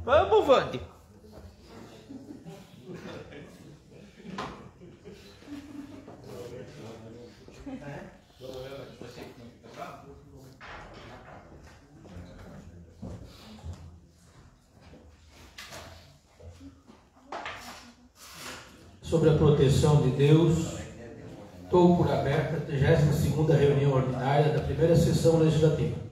Vamos, Vande. Sobre a proteção de Deus, estou por aberta a 32ª reunião ordinária da primeira sessão legislativa.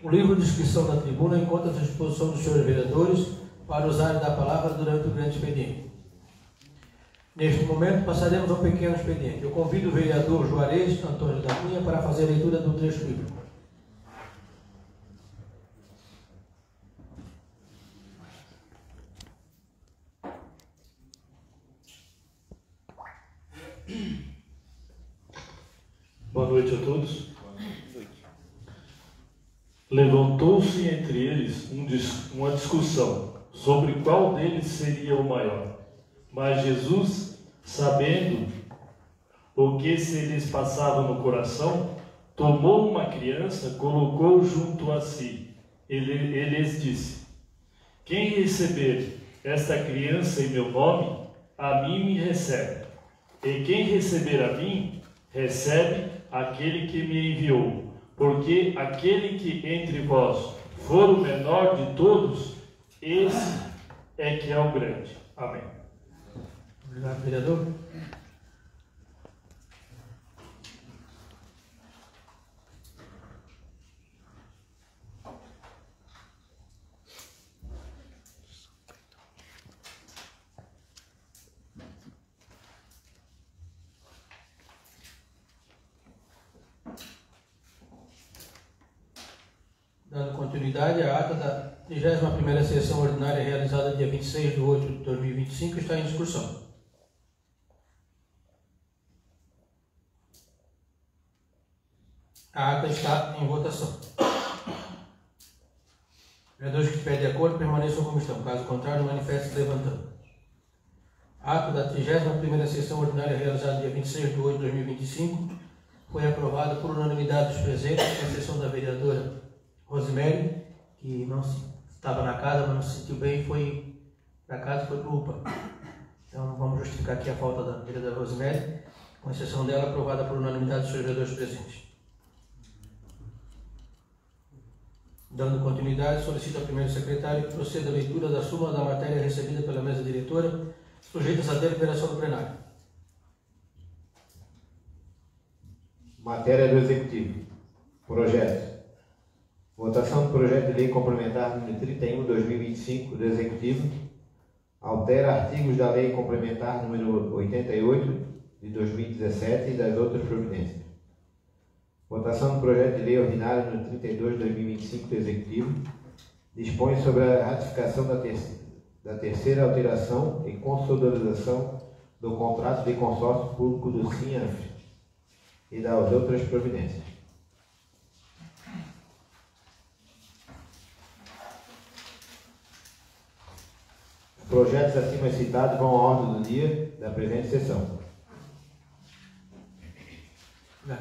O livro de inscrição da tribuna encontra-se à disposição dos senhores vereadores para usarem da palavra durante o grande expediente. Neste momento, passaremos ao pequeno expediente. Eu convido o vereador Juarez Antônio da Cunha para fazer a leitura do trecho bíblico. Boa noite a todos. Levantou-se entre eles uma discussão sobre qual deles seria o maior. Mas Jesus, sabendo o que se lhes passava no coração, tomou uma criança, colocou junto a si. Ele lhes disse: quem receber esta criança em meu nome, a mim me recebe. E quem receber a mim, recebe aquele que me enviou. Porque aquele que entre vós for o menor de todos, esse é que é o grande. Amém. Obrigado, vereador. Dando continuidade, a ata da 31ª sessão ordinária realizada dia 26 de 8 de 2025 está em discussão. A ata está em votação. Vereadores que estiverem de acordo permaneçam como estão. Caso contrário, manifestem-se levantando. A ata da 31ª sessão ordinária realizada dia 26 de 8 de 2025 foi aprovada por unanimidade dos presentes, com exceção da vereadora Rosemary, que não estava na casa, mas não se sentiu bem, foi para casa e foi para o UPA. Então vamos justificar aqui a falta da vereadora Rosemary, com exceção dela, aprovada por unanimidade dos seus vereadores presentes. Dando continuidade, solicito ao primeiro secretário que proceda à leitura da súmula da matéria recebida pela mesa diretora, sujeitas à deliberação do plenário. Matéria do Executivo. Projeto. Votação do projeto de lei complementar número 31/2025 do Executivo. Altera artigos da lei complementar número 88 de 2017 e das outras providências. Votação do projeto de lei ordinário número 32/2025 do Executivo. Dispõe sobre a ratificação da terceira alteração e consolidação do contrato de consórcio público do CIANF e das outras providências. Os projetos acima citados vão à ordem do dia da presente sessão.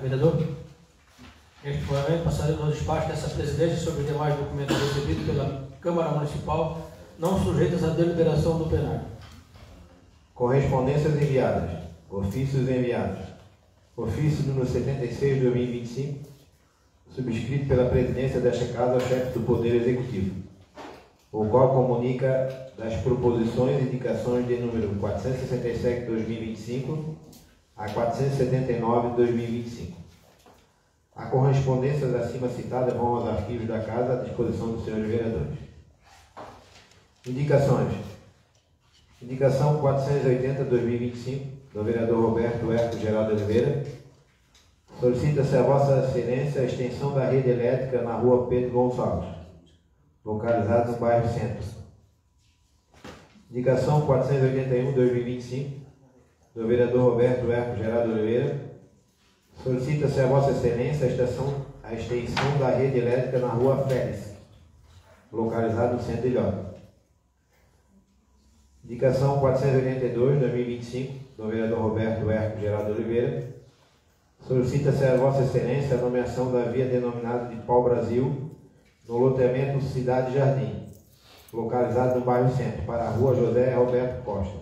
Vereador, neste momento passaremos ao despacho dessa presidência sobre os demais documentos recebidos pela Câmara Municipal, não sujeitos à deliberação do plenário. Correspondências enviadas. Ofícios enviados. Ofício número 76 de 2025, subscrito pela presidência desta Casa ao chefe do Poder Executivo, o qual comunica das proposições e indicações de número 467 de 2025 a 479 de 2025. A correspondências acima citadas vão aos arquivos da Casa à disposição dos senhores vereadores. Indicações. Indicação 480 de 2025 do vereador Roberto Herco Geraldo Oliveira. Solicita-se a Vossa Excelência a extensão da rede elétrica na rua Pedro Gonçalves, localizado no bairro Centro. Indicação 481 de 2025 do vereador Roberto Herco Geraldo Oliveira. Solicita-se a Vossa Excelência a extensão da rede elétrica na rua Félix, localizado no centro de Ilhota. Indicação 482 de 2025 do vereador Roberto Herco Geraldo Oliveira. Solicita-se a Vossa Excelência a nomeação da via denominada de Pau Brasil, no loteamento Cidade Jardim, localizado no bairro Centro, para a Rua José Roberto Costa,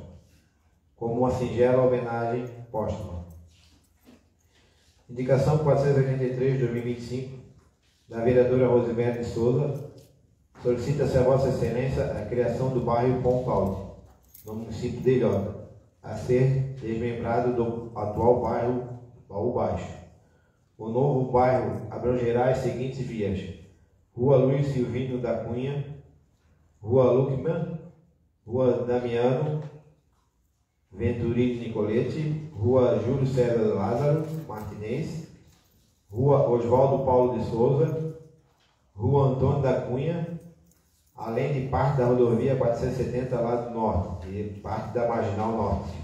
como uma singela homenagem póstuma. Indicação 483 de 2025 da vereadora Rosemary de Souza. Solicita-se a Vossa Excelência a criação do bairro Pontalti, no município de Ilhota, a ser desmembrado do atual bairro Baú Baixo. O novo bairro abrangerá as seguintes vias: Rua Luiz Silvino da Cunha, Rua Luckman, Rua Damiano Venturini Nicoletti, Rua Júlio César Lázaro Martinez, Rua Oswaldo Paulo de Souza, Rua Antônio da Cunha, além de parte da rodovia 470 lado norte e parte da Marginal Norte.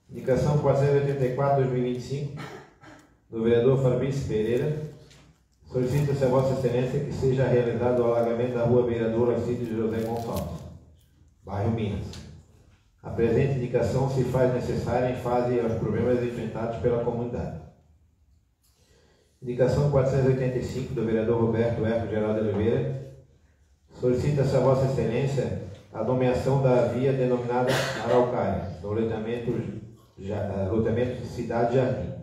Indicação 484/2025 do vereador Fabrício Pereira. Solicita-se a Vossa Excelência que seja realizado o alagamento da Rua Vereador Alcides José Gonçalves, bairro Minas. A presente indicação se faz necessária em face aos problemas enfrentados pela comunidade. Indicação 485 do vereador Roberto Herco Geraldo Oliveira. Solicita-se a Vossa Excelência a nomeação da via denominada Araucária, no loteamento Cidade Jardim,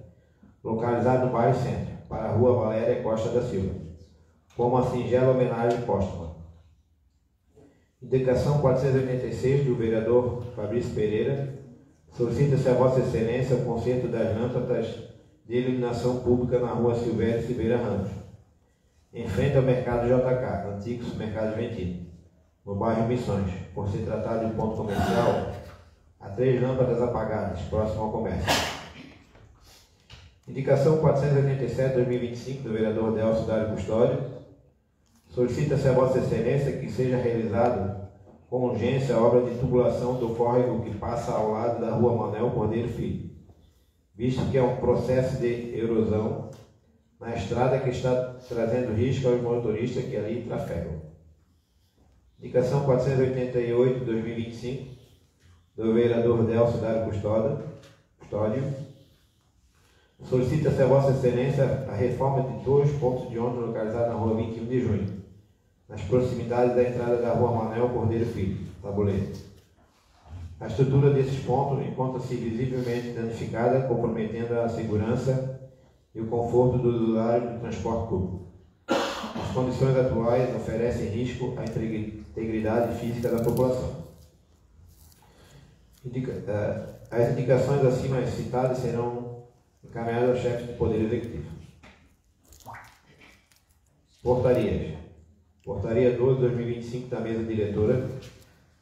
localizado no bairro Centro, para a Rua Valéria Costa da Silva, como uma singela homenagem póstuma. Indicação 486 do vereador Fabrício Pereira. Solicita-se a Vossa Excelência o conserto das lâmpadas de iluminação pública na Rua Silvério Silveira Ramos, em frente ao Mercado JK, antigo Supermercado Ventino, no bairro Missões, por se tratar de um ponto comercial, há 3 lâmpadas apagadas, próximo ao comércio. Indicação 487/2025 do vereador Delcio Dário Custódio. Solicita-se a Vossa Excelência que seja realizado com urgência a obra de tubulação do córrego que passa ao lado da Rua Manuel Cordeiro Filho, visto que é um processo de erosão na estrada que está trazendo risco aos motoristas que ali trafegam. Indicação 488/2025 do vereador Delcio Dário Custódio. Solicita-se a Vossa Excelência a reforma de 2 pontos de ônibus localizados na Rua 21 de Junho, nas proximidades da entrada da Rua Manuel Cordeiro Filho, Tabuleiro. A estrutura desses pontos encontra-se visivelmente danificada, comprometendo a segurança e o conforto do usuário do transporte público. As condições atuais oferecem risco à integridade física da população. As indicações acima citadas serão encaminhadas ao chefe do Poder Executivo. Portarias. Portaria 12/2025 da mesa diretora,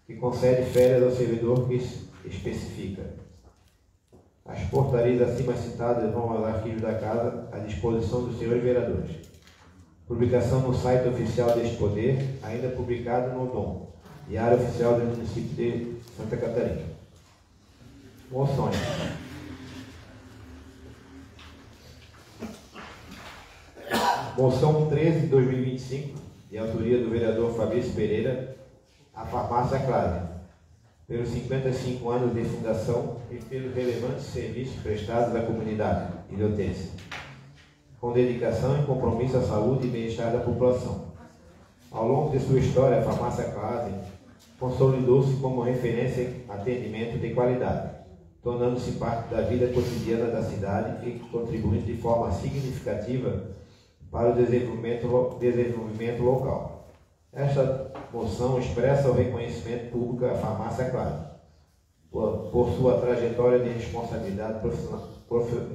que concede férias ao servidor que especifica. As portarias acima citadas vão aos arquivos da Casa à disposição dos senhores vereadores. Publicação no site oficial deste Poder, ainda publicado no DOM, Diário Oficial do Município de Santa Catarina. Moções. Moção 13/2025, de autoria do vereador Fabrício Pereira, a farmácia Clave, pelos 55 anos de fundação e pelos relevantes serviços prestados à comunidade ilhotense, com dedicação e compromisso à saúde e bem-estar da população. Ao longo de sua história, a farmácia Clave consolidou-se como referência em atendimento de qualidade, tornando-se parte da vida cotidiana da cidade e contribuindo de forma significativa para o desenvolvimento local. Esta moção expressa o reconhecimento público à farmácia Clave, por sua trajetória de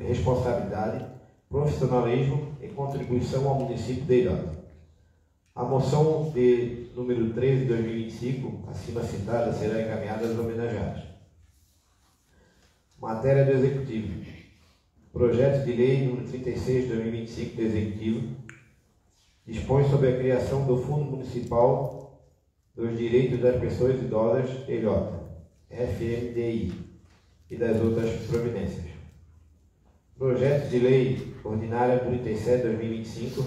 responsabilidade, profissionalismo e contribuição ao município de Ilhota. A moção de número 13/2025, acima citada, será encaminhada aos homenageados. Matéria do Executivo. Projeto de Lei número 36/2025 do Executivo dispõe sobre a criação do Fundo Municipal dos Direitos das Pessoas Idosas, Ilhota, FMDI, e das outras providências. Projeto de Lei Ordinária 37/2025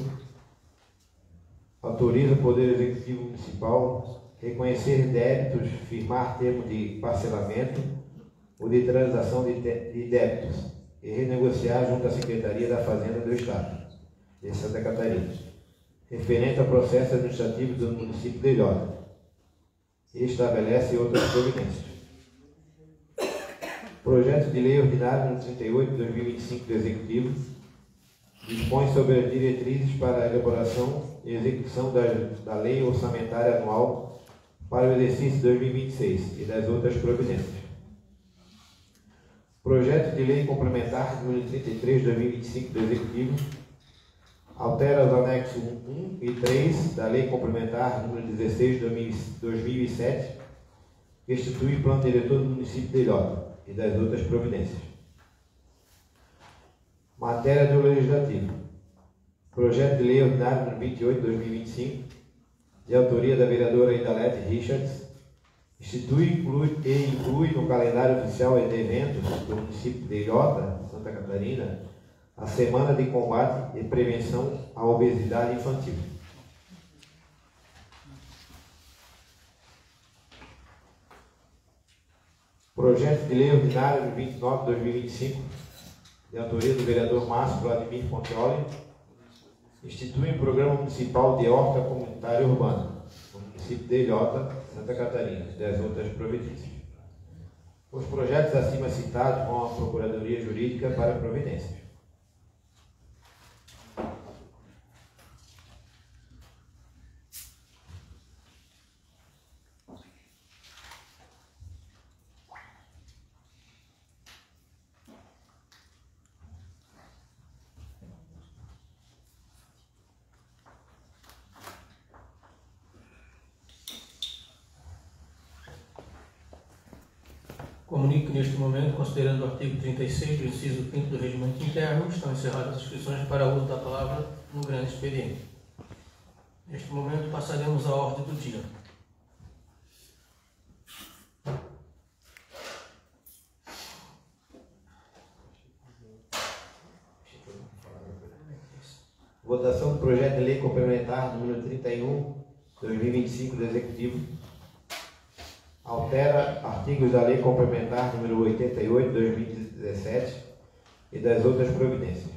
autoriza o Poder Executivo Municipal reconhecer débitos, firmar termo de parcelamento o de transação de débitos, e renegociar junto à Secretaria da Fazenda do Estado de Santa Catarina, referente ao processo administrativo do município de Ilhota, e estabelece outras providências. Projeto de Lei Ordinário número 38 de 2025 do Executivo dispõe sobre as diretrizes para a elaboração e execução da Lei Orçamentária Anual para o exercício 2026 e das outras providências. Projeto de Lei Complementar número 33 de 2025 do Executivo altera os anexos 1 e 3 da Lei Complementar número 16 de 2007, que institui o Plano Diretor do município de Ilhota e das outras providências. Matéria do Legislativo. Projeto de Lei Ordinário número 28 de 2025, de autoria da vereadora Idalete Richards, institui e inclui no calendário oficial de eventos do município de Ilhota, Santa Catarina, a Semana de Combate e Prevenção à Obesidade Infantil. Projeto de Lei Ordinário número 29 de 2025, de autoria do vereador Márcio Vladimir Pontioli, institui um programa municipal de horta comunitária urbana no município de Ilhota, Santa Catarina, e das outras providências. Os projetos acima citados vão à Procuradoria Jurídica para providências. Comunico que neste momento, considerando o artigo 36 do inciso 5º do Regimento Interno, estão encerradas as inscrições para o uso da palavra no grande expediente. Neste momento, passaremos à ordem do dia. Votação do projeto de lei complementar número 31 de 2025 do Executivo. Altera artigos da Lei Complementar número 88 de 2017 e das outras providências.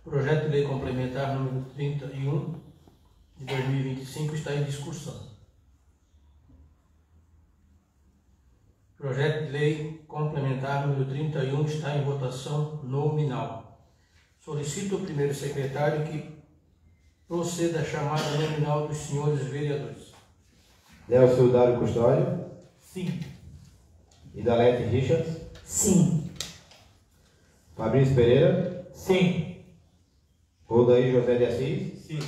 Projeto de Lei Complementar número 31 de 2025 está em discussão. Projeto de Lei Complementar número 31 está em votação nominal. Solicito ao primeiro secretário que proceda à chamada nominal dos senhores vereadores. Nelson Dário Custódio. Sim. Idalete Richards. Sim. Fabrício Pereira. Sim. Rodaí José de Assis. Sim.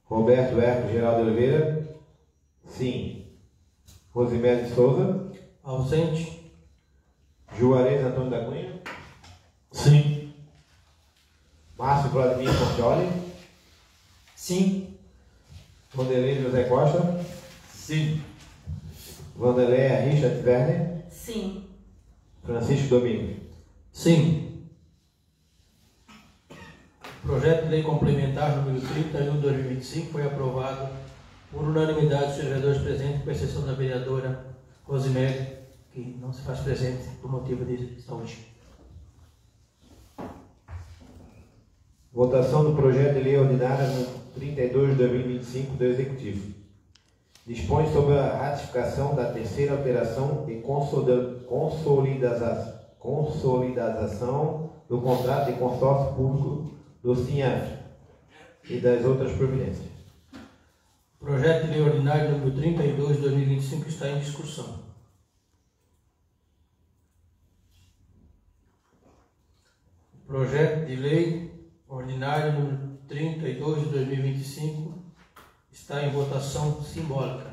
Roberto Herco Geraldo Oliveira. Sim. Rosimério de Souza. Ausente. Juarez Antônio da Cunha. Sim. Márcio Vladimir Pontioli. Sim. Vanderlei José Costa. Sim. Vanderlei Richard Werner. Sim. Francisco Domingos. Sim. Projeto de Lei Complementar número 31 de 2025 foi aprovado por unanimidade dos vereadores presentes, com exceção da vereadora Rosimério, que não se faz presente por motivo de saúde. Votação do projeto de lei ordinária número 32 de 2025 do Executivo. Dispõe sobre a ratificação da terceira alteração e consolidação do contrato de consórcio público do CINHAF e das outras providências. Projeto de Lei Ordinário número 32 de 2025 está em discussão. Projeto de Lei Ordinário número 32 de 2025 está em votação simbólica.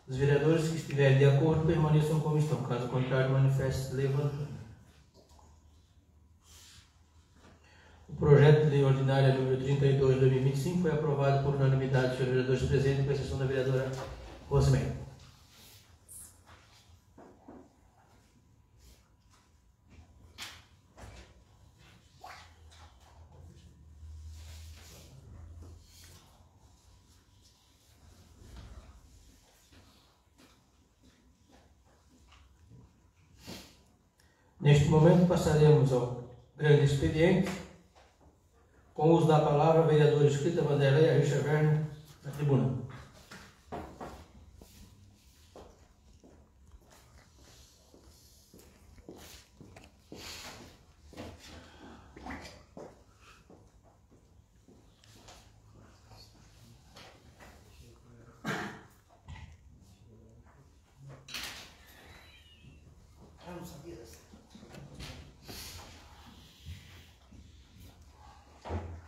Os vereadores que estiverem de acordo permaneçam como estão, caso contrário, manifeste levantando. O projeto de lei ordinária número 32 de 2025 foi aprovado por unanimidade dos vereadores presentes, com exceção da vereadora Rosimério. Neste momento passaremos ao grande expediente, com o uso da palavra, a vereadora inscrita Vanderleia Richard Werner, na tribuna.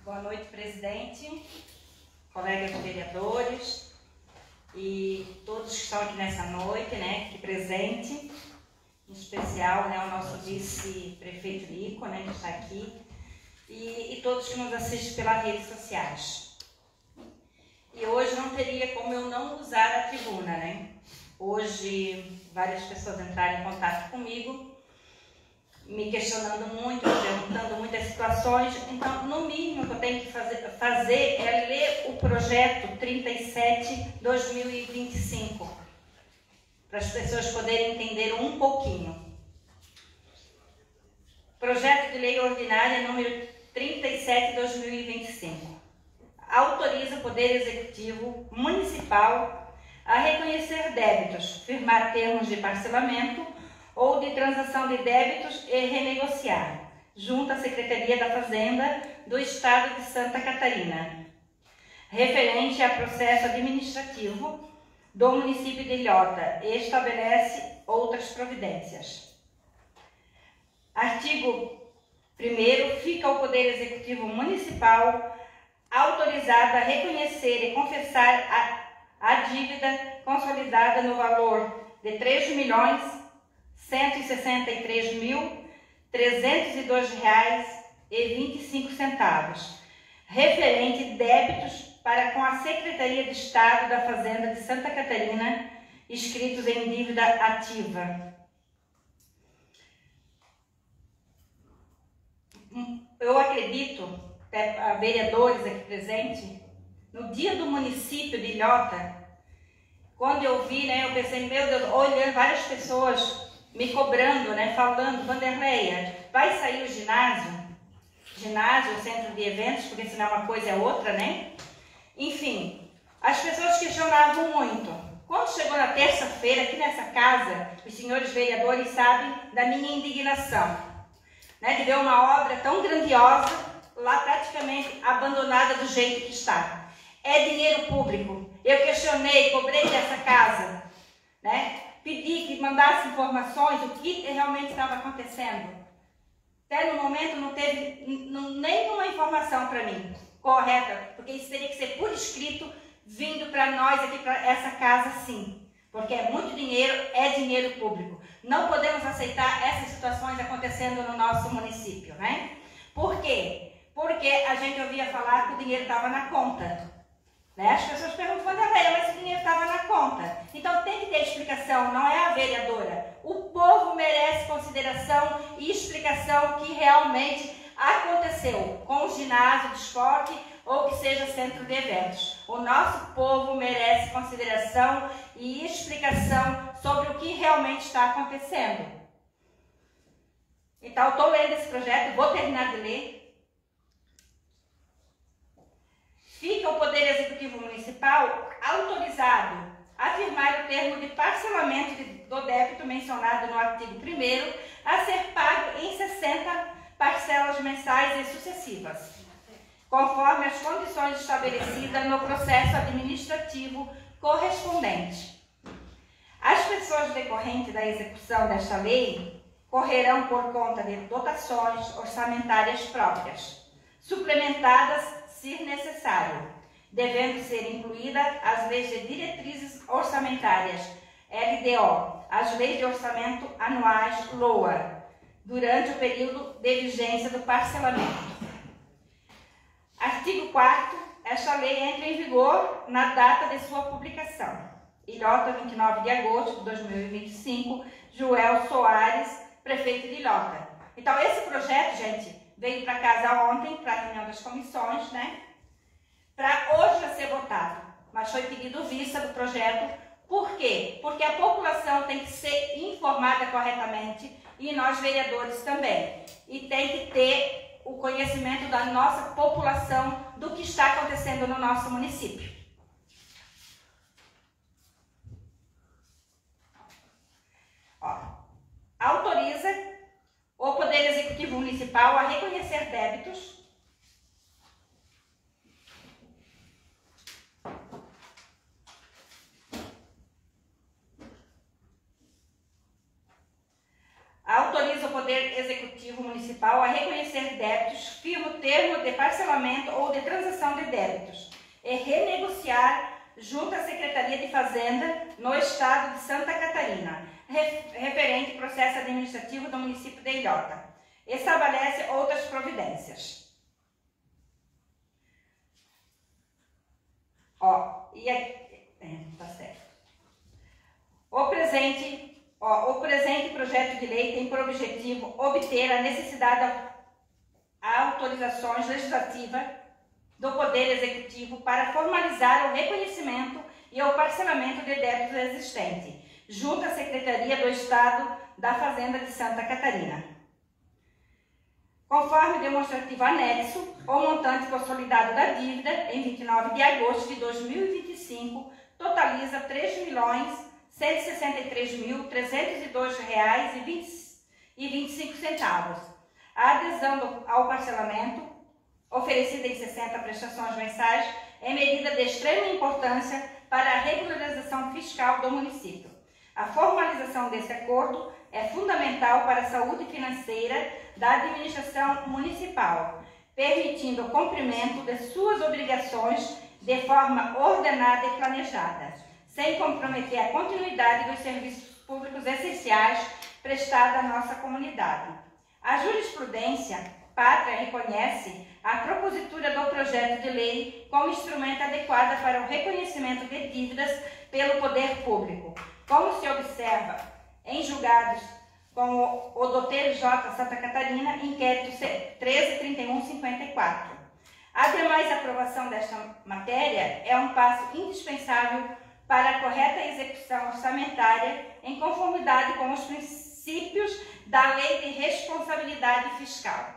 Boa noite, presidente, colegas vereadores e todos que estão aqui nessa noite, né, aqui presente, em especial, né, o nosso vice-prefeito Lico, né, que está aqui, e todos que nos assistem pelas redes sociais. E hoje não teria como eu não usar a tribuna, né? Hoje várias pessoas entraram em contato comigo, me questionando muito, me perguntando muitas situações. Então, no mínimo que eu tenho que fazer é ler o projeto 37/2025, para as pessoas poderem entender um pouquinho. Projeto de Lei Ordinária número 37/2025 autoriza o Poder Executivo Municipal a reconhecer débitos, firmar termos de parcelamento ou de transação de débitos e renegociar, junto à Secretaria da Fazenda do Estado de Santa Catarina, referente a processo administrativo do município de Ilhota, e estabelece outras providências. Artigo 1º. Fica o Poder Executivo Municipal autorizado a reconhecer e confessar a dívida consolidada no valor de R$ 3.163.302,25, referente débitos para com a Secretaria de Estado da Fazenda de Santa Catarina, inscritos em dívida ativa. Eu acredito, a vereadores aqui presentes, no dia do município de Ilhota, quando eu vi, né, eu pensei, meu Deus, olhando várias pessoas me cobrando, né, falando, Vanderleia, vai sair o ginásio, centro de eventos, porque senão uma coisa é outra, né? Enfim, as pessoas questionavam muito. Quando chegou na terça-feira, aqui nessa casa, os senhores vereadores sabem da minha indignação, né, de ver uma obra tão grandiosa, lá praticamente abandonada do jeito que está. É dinheiro público. Eu questionei, cobrei dessa casa, né? Pedi que mandasse informações do que realmente estava acontecendo. Até no momento não teve nenhuma informação para mim correta, porque isso teria que ser por escrito, vindo para nós aqui, para essa casa, sim. Porque é muito dinheiro, é dinheiro público. Não podemos aceitar essas situações acontecendo no nosso município, né? Por quê? Porque a gente ouvia falar que o dinheiro estava na conta. Né? As pessoas perguntam, Vanderleia, mas o dinheiro estava na conta. Então tem que ter explicação, não é a vereadora. O povo merece consideração e explicação que realmente aconteceu com o ginásio de esporte ou que seja centro de eventos. O nosso povo merece consideração e explicação sobre o que realmente está acontecendo. Então, eu estou lendo esse projeto, vou terminar de ler. Fica o Poder Executivo Municipal autorizado a firmar o termo de parcelamento do débito mencionado no artigo 1º a ser pago em 60 parcelas mensais e sucessivas, conforme as condições estabelecidas no processo administrativo correspondente. As pessoas decorrentes da execução desta lei correrão por conta de dotações orçamentárias próprias, suplementadas se necessário, devendo ser incluídas as leis de diretrizes orçamentárias, LDO, as leis de orçamento anuais, LOA, durante o período de vigência do parcelamento. Artigo 4º. Esta lei entra em vigor na data de sua publicação. Ilhota, 29 de agosto de 2025, Joel Soares, prefeito de Ilhota. Então, esse projeto, gente, veio para casa ontem, para a reunião das comissões, né? Para hoje já ser votado. Mas foi pedido vista do projeto Por quê? Porque a população tem que ser informada corretamente e nós, vereadores, também. E tem que ter o conhecimento da nossa população do que está acontecendo no nosso município. Ó, autoriza o Poder Executivo Municipal a reconhecer débitos autoriza o Poder Executivo Municipal a reconhecer débitos, firma o termo de parcelamento ou de transação de débitos e renegociar junto à Secretaria de Fazenda no Estado de Santa Catarina, referente ao processo administrativo do município de Ilhota. Estabelece outras providências. Ó, e aqui, tá certo. O presente projeto de lei tem por objetivo obter a necessidade de autorizações legislativas do Poder Executivo para formalizar o reconhecimento e o parcelamento de débitos existentes, junto à Secretaria do Estado da Fazenda de Santa Catarina. Conforme demonstrativo anexo, o montante consolidado da dívida em 29 de agosto de 2025 totaliza R$ 3.163.302,25. A adesão ao parcelamento, oferecida em 60 prestações mensais, é medida de extrema importância para a regularização fiscal do município. A formalização desse acordo é fundamental para a saúde financeira da administração municipal, permitindo o cumprimento de suas obrigações de forma ordenada e planejada, sem comprometer a continuidade dos serviços públicos essenciais prestados à nossa comunidade. A jurisprudência pátria reconhece a propositura do projeto de lei como instrumento adequado para o reconhecimento de dívidas pelo poder público, como se observa em julgados como o do TJ Santa Catarina, inquérito 13.3154. Ademais, a aprovação desta matéria é um passo indispensável para a correta execução orçamentária em conformidade com os princípios da Lei de Responsabilidade Fiscal,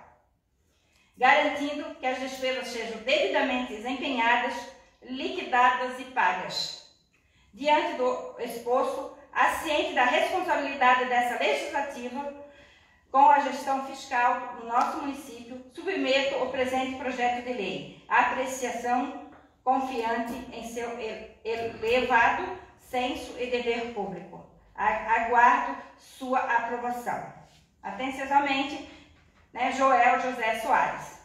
garantindo que as despesas sejam devidamente desempenhadas, liquidadas e pagas. Diante do exposto, ciente da responsabilidade dessa legislativa com a gestão fiscal no nosso município, submeto o presente projeto de lei à apreciação confiante em seu elevado senso e dever público. Aguardo sua aprovação. Atenciosamente, Joel José Soares.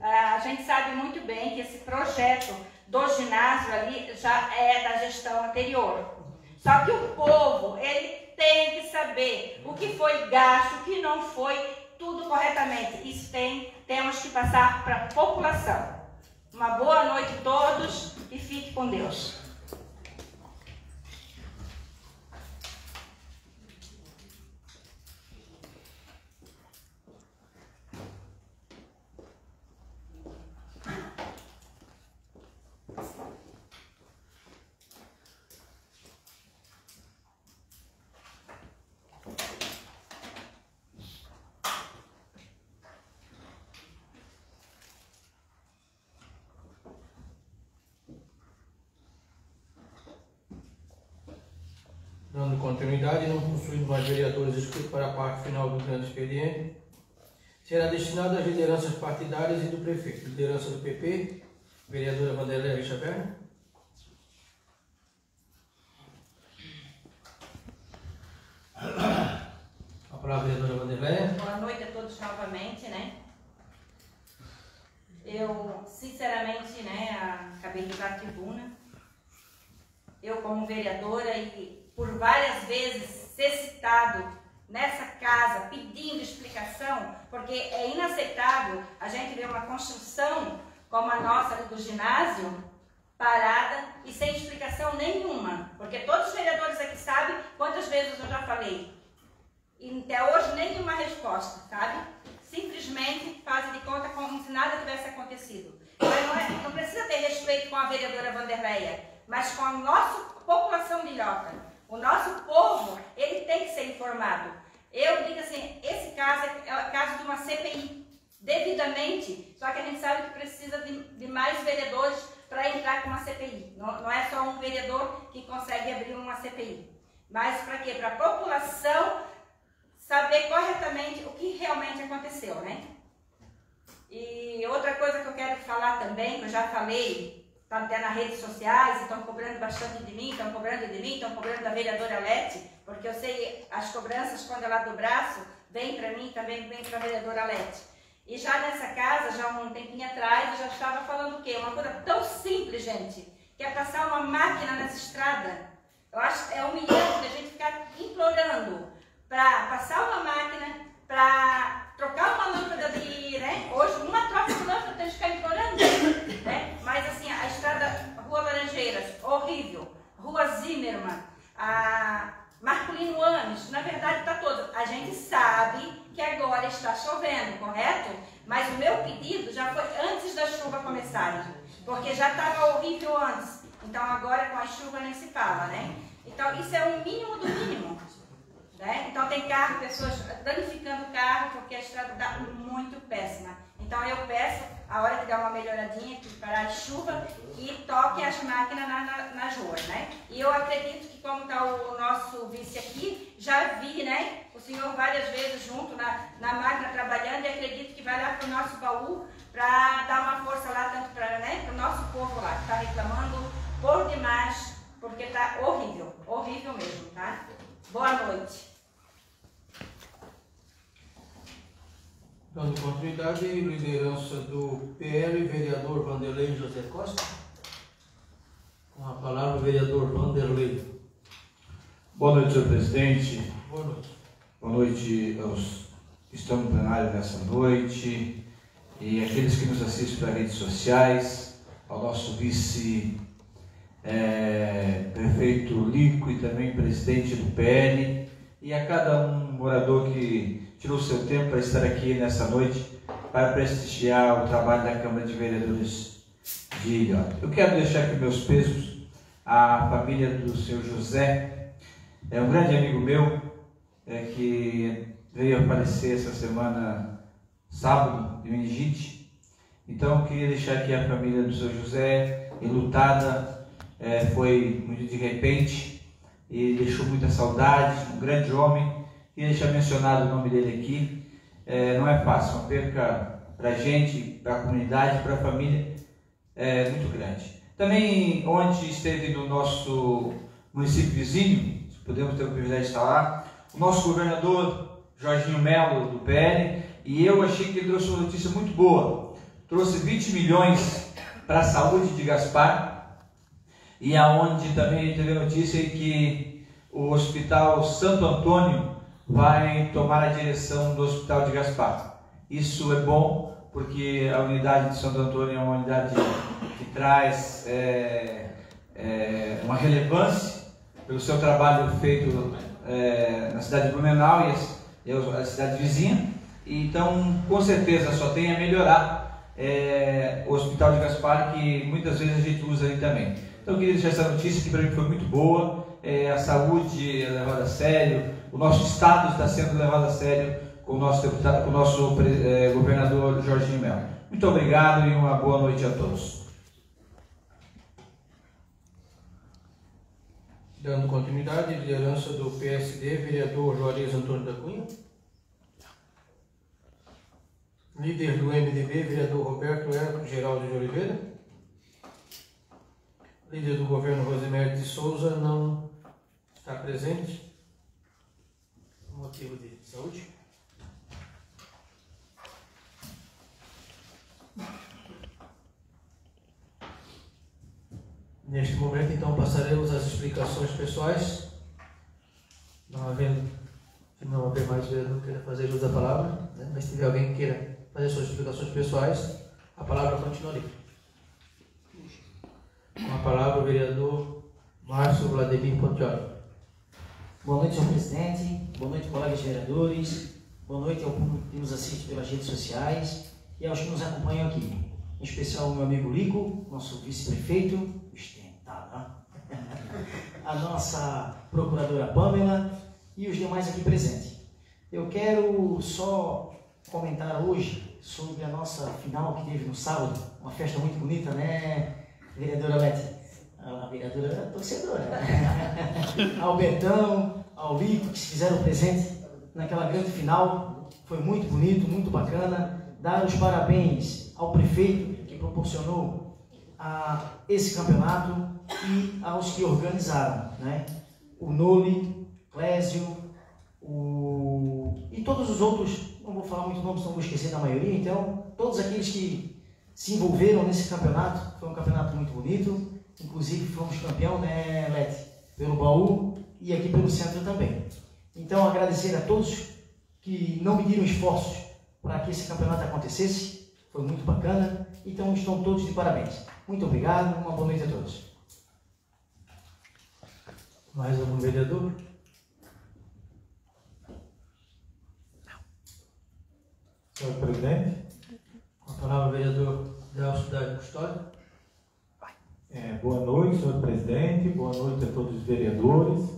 A gente sabe muito bem que esse projeto do ginásio ali já é da gestão anterior. Só que o povo, ele tem que saber o que foi gasto, o que não foi, tudo corretamente. Isso temos que passar para a população. Uma boa noite a todos e fique com Deus. Dando continuidade, não possuindo mais vereadores inscritos para a parte final do grande expediente, será destinado às lideranças partidárias e do prefeito. Liderança do PP, vereadora Vanderleia Xavier. A palavra, vereadora Vanderleia. Boa noite a todos novamente, Eu, sinceramente, acabei de usar a tribuna. Eu, como vereadora, e por várias vezes ser citado nessa casa pedindo explicação, porque é inaceitável a gente ver uma construção como a nossa ali do ginásio parada e sem explicação nenhuma, porque todos os vereadores aqui sabem quantas vezes eu já falei e até hoje nenhuma resposta, sabe? Simplesmente fazem de conta como se nada tivesse acontecido. Mas não precisa ter respeito com a vereadora Vanderleia. mas com a nossa população de Ilhota. O nosso povo, ele tem que ser informado. Eu digo assim, esse caso é caso de uma CPI, devidamente, só que a gente sabe que precisa de mais vereadores para entrar com uma CPI. Não é só um vereador que consegue abrir uma CPI. Mas para quê? Para a população saber corretamente o que realmente aconteceu, né? E outra coisa que eu quero falar também, que eu já falei, está até nas redes sociais, estão cobrando bastante de mim, estão cobrando da vereadora Lete, porque eu sei as cobranças quando ela do braço, vem para mim, também vem para a vereadora Lete. E já nessa casa, já um tempinho atrás, eu já estava falando o quê? Uma coisa tão simples, gente, que é passar uma máquina nessa estrada. Eu acho que é humilhante a gente ficar implorando para passar uma máquina, para trocar uma lâmpada de, né? Hoje, uma troca de lâmpada tem que ficar implorando, né? Mas assim, a estrada Rua Laranjeiras, horrível. Rua Zimmermann, a Marcolino Ames, na verdade está toda. A gente sabe que agora está chovendo, correto? Mas o meu pedido já foi antes da chuva começarem, porque já estava horrível antes. Então agora com a chuva nem se fala, né? Então isso é o mínimo do mínimo. Né? Então tem carro, pessoas danificando o carro porque a estrada está muito péssima. Então eu peço, a hora que der uma melhoradinha, que parar a chuva, e toque as máquinas nas ruas, né? E eu acredito que como está o nosso vice aqui, já vi, né? O senhor várias vezes junto na máquina trabalhando, e acredito que vai lá para o nosso baú para dar uma força lá, tanto para, né, o nosso povo lá, que está reclamando por demais, porque está horrível, horrível mesmo, tá? Boa noite. Dando continuidade, liderança do PL, vereador Vanderlei José Costa. Com a palavra, o vereador Vanderlei. Boa noite, senhor presidente. Boa noite. Boa noite aos que estão no plenário nessa noite e aqueles que nos assistem pelas redes sociais, ao nosso vice prefeito Lico e também presidente do PL, e a cada um morador que tirou seu tempo para estar aqui nessa noite para prestigiar o trabalho da Câmara de Vereadores de Ilhota. Eu quero deixar aqui meus pesos à família do senhor José, é um grande amigo meu, que veio aparecer essa semana, sábado, de meningite. Então eu queria deixar aqui a família do senhor José, enlutada, foi muito de repente e deixou muita saudade, um grande homem. Queria deixar mencionado o nome dele aqui. Não é fácil, uma perca para a gente, para a comunidade, para a família, muito grande. Também onde esteve no nosso município vizinho, se podemos ter o privilégio de estar lá, o nosso governador Jorginho Melo do PL, e eu achei que ele trouxe uma notícia muito boa. Trouxe 20 milhões para a saúde de Gaspar, e aonde também teve a notícia que o Hospital Santo Antônio vai tomar a direção do Hospital de Gaspar. Isso é bom, porque a unidade de Santo Antônio é uma unidade que traz uma relevância pelo seu trabalho feito na cidade de Blumenau e a cidade vizinha. Então, com certeza, só tem a melhorar o Hospital de Gaspar, que muitas vezes a gente usa ali também. Então, eu queria deixar essa notícia que para mim foi muito boa. A saúde é levada a sério, o nosso estado está sendo levado a sério com o nosso deputado, com o nosso governador Jorginho Melo. Muito obrigado e uma boa noite a todos. Dando continuidade, liderança do PSD, vereador Juarez Antônio da Cunha. Líder do MDB, vereador Roberto Herco Geraldo de Oliveira. Líder do governo Rosemary de Souza não está presente, por motivo de saúde. Neste momento, então, passaremos às explicações pessoais. Não haver mais vereador que queira fazer uso da palavra, né? Mas se tiver alguém que queira fazer suas explicações pessoais, a palavra continua livre. Com a palavra o vereador Márcio Vladimir Pontioli. Boa noite, senhor presidente. Boa noite, colegas vereadores. Boa noite ao público que nos assiste pelas redes sociais e aos que nos acompanham aqui. Em especial o meu amigo Lico, nosso vice-prefeito, ostentado, a nossa procuradora Pamela e os demais aqui presentes. Eu quero só comentar hoje sobre a nossa final que teve no sábado, uma festa muito bonita, né, vereadora Leti? A vereadora era torcedora, né? Ao Betão, ao Lico, que se fizeram presente naquela grande final, foi muito bonito, muito bacana. Dar os parabéns ao prefeito que proporcionou esse campeonato e aos que organizaram, né? O Noli, Clésio, e todos os outros, não vou falar muito nome, senão vou esquecer da maioria, então todos aqueles que se envolveram nesse campeonato, foi um campeonato muito bonito, inclusive fomos campeão, né, Leti? Pelo Baú e aqui pelo centro também. Então agradecer a todos que não mediram esforços para que esse campeonato acontecesse, foi muito bacana, então estão todos de parabéns. Muito obrigado, uma boa noite a todos. Mais algum vereador? Senhor presidente, com a palavra o vereador Delcio da Custódia. Boa noite, senhor presidente, boa noite a todos os vereadores,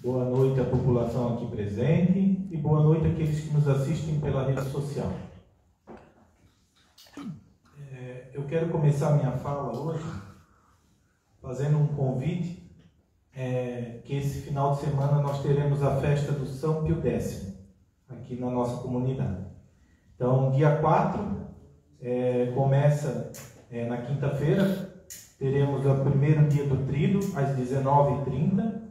boa noite à população aqui presente e boa noite àqueles que nos assistem pela rede social. Eu quero começar a minha fala hoje fazendo um convite, que esse final de semana nós teremos a festa do São Pio X aqui na nossa comunidade. Então, dia 4 começa na quinta-feira, teremos o primeiro dia do Tríduo às 19h30.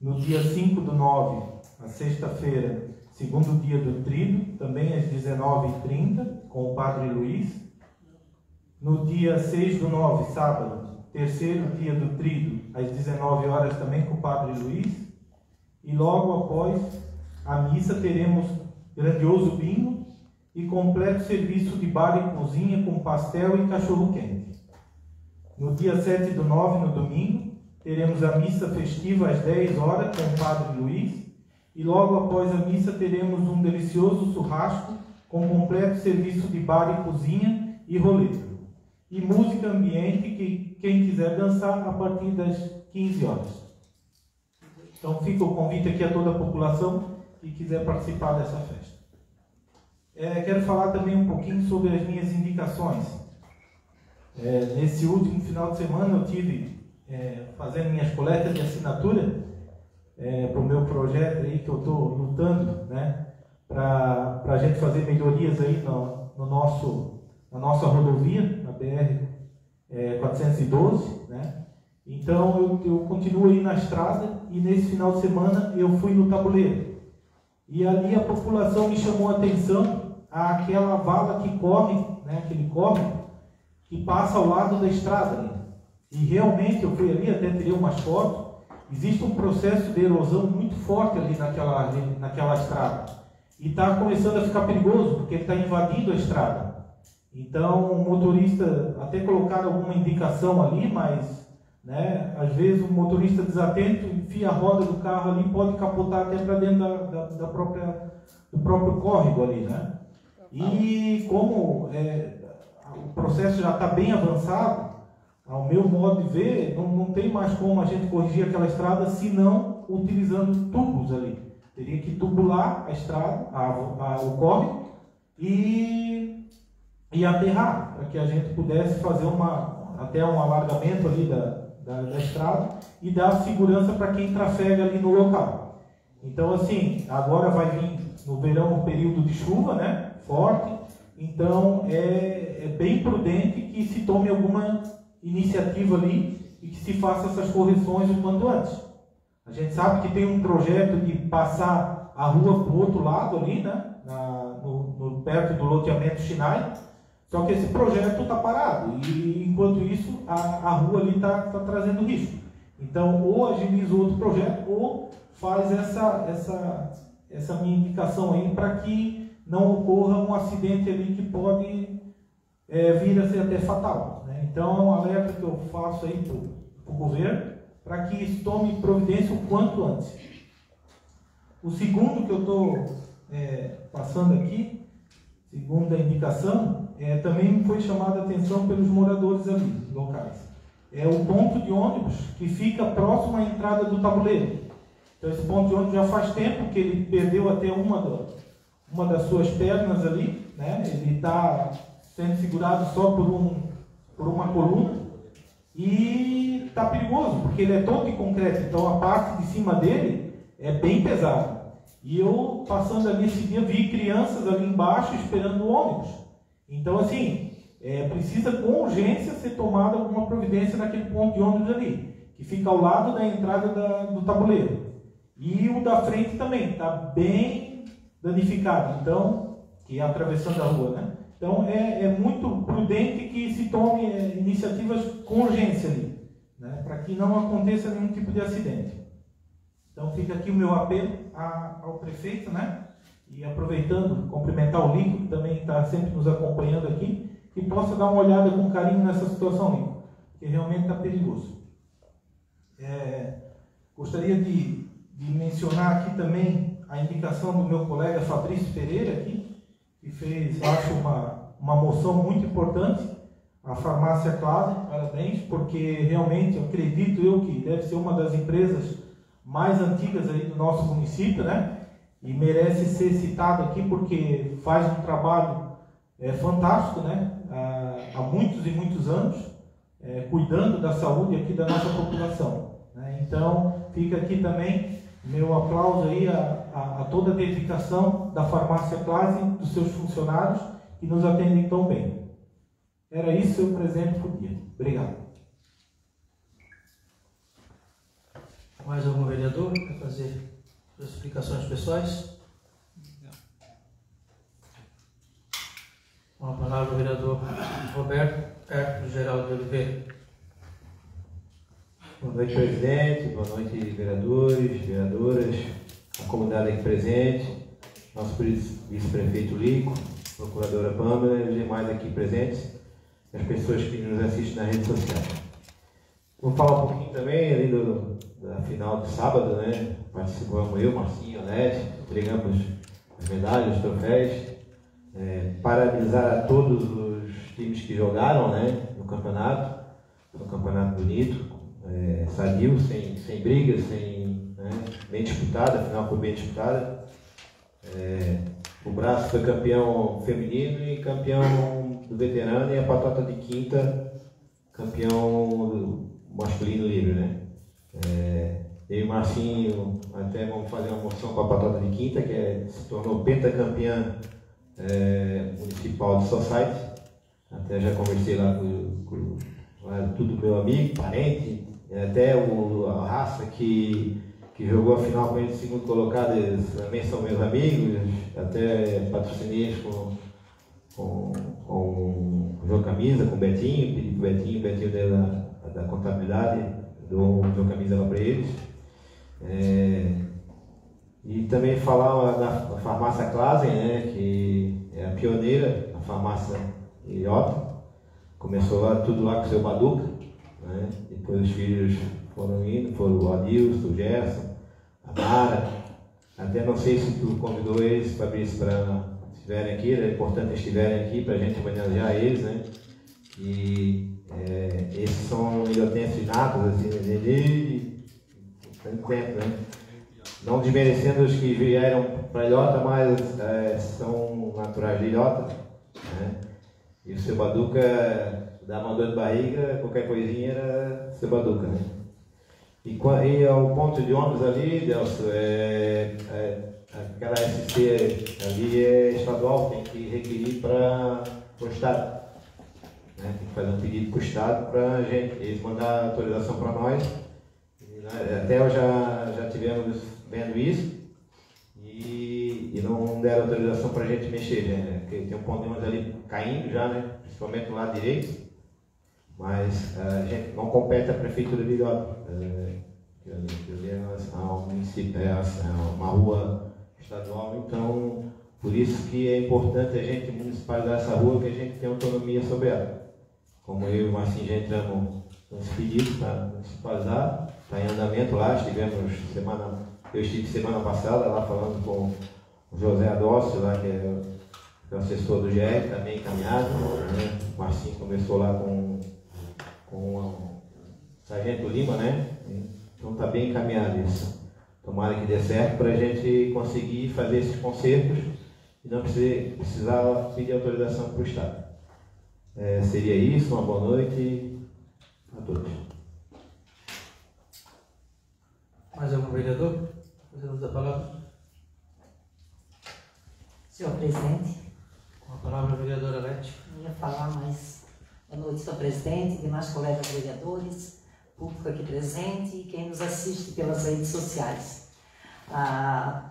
No dia 5/9, na sexta-feira, segundo dia do Tríduo, também às 19h30, com o Padre Luiz. No dia 6/9, sábado, terceiro dia do Tríduo, às 19 horas, também com o Padre Luiz. E logo após a missa teremos grandioso bingo e completo serviço de bar e cozinha com pastel e cachorro-quente. No dia 7/9, no domingo, teremos a missa festiva às 10 horas com o Padre Luiz. E logo após a missa teremos um delicioso churrasco com completo serviço de bar e cozinha e roleta. E música ambiente, que quem quiser dançar a partir das 15 horas. Então fica o convite aqui a toda a população que quiser participar dessa festa. Quero falar também um pouquinho sobre as minhas indicações. Nesse último final de semana eu tive fazendo minhas coletas de assinatura para o meu projeto aí que eu estou lutando, né, para a gente fazer melhorias aí na nossa rodovia, na BR-412, né? Então eu continuo aí na estrada e nesse final de semana eu fui no Tabuleiro. E ali a população me chamou a atenção àquela vala que corre, né, aquele córrego que passa ao lado da estrada ali. E realmente eu fui ali, até tirei umas fotos. Existe um processo de erosão muito forte ali naquela estrada. E está começando a ficar perigoso, porque ele está invadindo a estrada. Então o motorista, até colocaram alguma indicação ali, mas, né, às vezes o motorista desatento enfia a roda do carro ali, pode capotar até para dentro do próprio córrego ali, né? E como o processo já está bem avançado, ao meu modo de ver, não tem mais como a gente corrigir aquela estrada se não utilizando tubos ali. Teria que tubular a estrada, o córrego, e aterrar, para que a gente pudesse fazer até um alargamento ali da estrada e dar segurança para quem trafega ali no local. Então, assim, agora vai vir no verão um período de chuva, né, forte, então é bem prudente que se tome alguma iniciativa ali e que se faça essas correções o quanto antes. A gente sabe que tem um projeto de passar a rua para o outro lado ali, né, perto do loteamento Chinai, só que esse projeto está parado e enquanto isso a rua ali está trazendo risco. Então ou agiliza outro projeto ou faz essa minha indicação aí para que não ocorra um acidente ali que pode vir a ser até fatal, né? Então é um alerta que eu faço aí para o governo para que isso tome providência o quanto antes. O segundo que eu estou passando aqui, segundo a indicação, também foi chamada a atenção pelos moradores ali locais. é o ponto de ônibus que fica próximo à entrada do tabuleiro. Então esse ponto de ônibus já faz tempo que ele perdeu até uma das suas pernas ali, né? Ele está sendo segurado só por uma coluna e está perigoso, porque ele é todo de concreto, então a parte de cima dele é bem pesada. E eu, passando ali esse dia, vi crianças ali embaixo esperando o ônibus. Então, assim, precisa com urgência ser tomada alguma providência naquele ponto de ônibus ali, que fica ao lado da entrada do tabuleiro. E o da frente também está bem danificado, então, que é atravessando a rua, né? Então, é muito prudente que se tome iniciativas com urgência ali, né? Para que não aconteça nenhum tipo de acidente. Então, fica aqui o meu apelo ao prefeito, né? E aproveitando, cumprimentar o Lico, que também está sempre nos acompanhando aqui, que possa dar uma olhada com carinho nessa situação, Lico, que realmente está perigoso. Gostaria de mencionar aqui também a indicação do meu colega Fabrício Pereira, aqui, que fez, acho, uma moção muito importante, a Farmácia Clave, parabéns, porque realmente eu acredito que deve ser uma das empresas mais antigas aí do nosso município, né? E merece ser citado aqui porque faz um trabalho fantástico, né? Há muitos e muitos anos, cuidando da saúde aqui da nossa população, né? Então, fica aqui também meu aplauso aí a toda a dedicação da Farmácia Clase, dos seus funcionários, que nos atendem tão bem. Era isso o presente por dia. Obrigado. Mais algum vereador quer fazer suas explicações pessoais? Com a palavra o vereador Roberto Carlos Geraldo de Oliveira. Boa noite, presidente. Boa noite, vereadores, vereadoras, a comunidade aqui presente, nosso vice-prefeito Lico, procuradora Pâmela e os demais aqui presentes, as pessoas que nos assistem nas redes sociais. Vou falar um pouquinho também ali da final de sábado, né? Participamos eu, Marcinho, Anete, entregamos as medalhas, os troféus. Parabenizar a todos os times que jogaram, né, no campeonato. Foi um campeonato bonito, sadio, sem brigas, bem disputado, a final foi bem disputada. O Braço foi campeão feminino e campeão do veterano, e a Patota de Quinta campeão do masculino livre, né? Eu e o Marcinho até vamos fazer uma moção para a Patota de Quinta, que se tornou pentacampeã municipal de Society. Até já conversei lá com tudo meu amigo, parente, até a raça que jogou a final com ele, segundo colocado, eles também são meus amigos, até patrocinei com o João Camisa, com o Betinho, pedi para o Betinho da contabilidade, dou o João Camisa lá para eles. E também falar da Farmácia Clase, né, que é a pioneira, a farmácia Ilhota. Começou lá, tudo lá com o seu Baduca, né? Depois os filhos foram indo, foram o Adilson, o Gerson, a Mara. Até não sei se tu convidou eles, Fabrício, para estiverem aqui, era importante eles estiverem aqui para a gente homenagear eles, né? E esses são ilhotenses natos, assim, de tanto tempo, né? Não desmerecendo os que vieram para Ilhota, mas são naturais de Ilhota, né? E o seu Baduca dá uma dor de barriga, qualquer coisinha era seu Baduca, né? E o ponto de ônibus ali, Delcio, aquela SC ali é estadual, tem que requerir para o Estado, né? Tem que fazer um pedido para o Estado para a gente, eles mandar autorização para nós. Até eu já tivemos vendo isso e não deram autorização para a gente mexer, né? Porque tem um ponto de ônibus ali caindo já, né? Principalmente do lado direito, mas a gente não compete à prefeitura de Ilhota. Um município, uma rua estadual, então por isso que é importante a gente municipalizar essa rua, que a gente tem autonomia sobre ela. Como eu e o Marcinho já entramos nesse pedido para municipalizar, está em andamento lá, eu estive semana passada lá falando com o José Adócio, lá, que é o assessor do GR, também encaminhado, né? O Marcinho conversou lá com Sargento Lima, né? Então está bem encaminhado isso. Tomara que dê certo para a gente conseguir fazer esses concertos e não precisar pedir autorização para o Estado. Seria isso, uma boa noite a todos. Mais algum vereador? Vereador da palavra? Senhor presidente, Com a palavra a vereadora Lete. eu ia falar mais. Boa noite, senhor presidente, demais colegas vereadores, público aqui presente e quem nos assiste pelas redes sociais.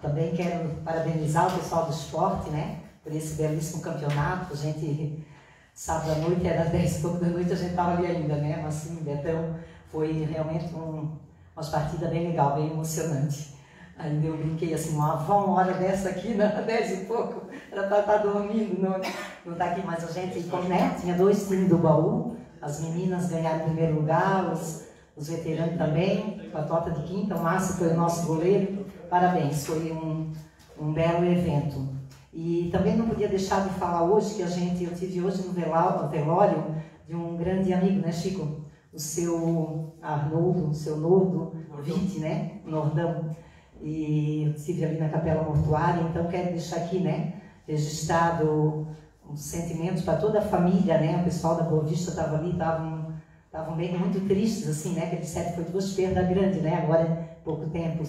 Também quero parabenizar o pessoal do esporte, né, por esse belíssimo campeonato. A gente, sábado à noite, era 10 e pouco da noite, a gente estava ali ainda, né, mas sim, Betão, foi realmente uma partida bem legal, bem emocionante. Ainda eu brinquei assim, uma hora dessa aqui, 10 e pouco, era para estar dormindo, não está aqui, mas a gente, né, tinha 2 times do baú, as meninas ganharam em primeiro lugar, os veteranos também, com a tota de quinta, o Márcio foi o nosso goleiro, parabéns, foi um belo evento. E também não podia deixar de falar hoje que eu tive hoje no velório de um grande amigo, né, Chico? O seu Arnoldo, o seu Nordo, Vite, né, Nordão. E eu estive ali na capela mortuária, então quero deixar aqui, né, registrado os sentimentos para toda a família, né, o pessoal da Boa Vista estava ali, estavam bem muito tristes, assim, né, que ele disseram que foi 2 perdas grandes, né, agora há pouco tempo,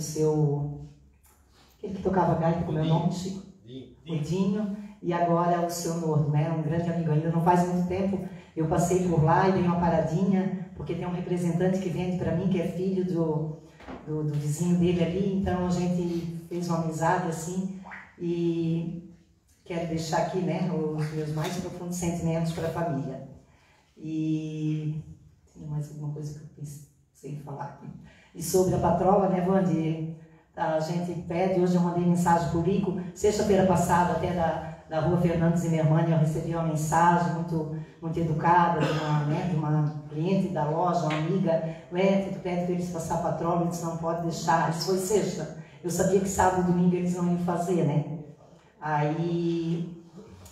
aquele que tocava gaita, como é o nome, Chico? O Dinho, e agora o seu Nordo, né, um grande amigo, ainda não faz muito tempo, eu passei por lá e dei uma paradinha, porque tem um representante que vende para mim, que é filho do vizinho dele ali, então a gente fez uma amizade assim, e quero deixar aqui, né, os meus mais profundos sentimentos para a família. E tinha mais alguma coisa que eu pensei em falar aqui. E sobre a patrola, né, Vandi, a gente pede, hoje eu mandei mensagem por Rico, sexta-feira passada, até da rua Fernandes e Mermani, eu recebi uma mensagem muito educada de uma cliente da loja, uma amiga. Tu pede para eles passar a patrola, eles não podem deixar. Isso foi sexta. Eu sabia que sábado e domingo eles não iam fazer, né? Aí,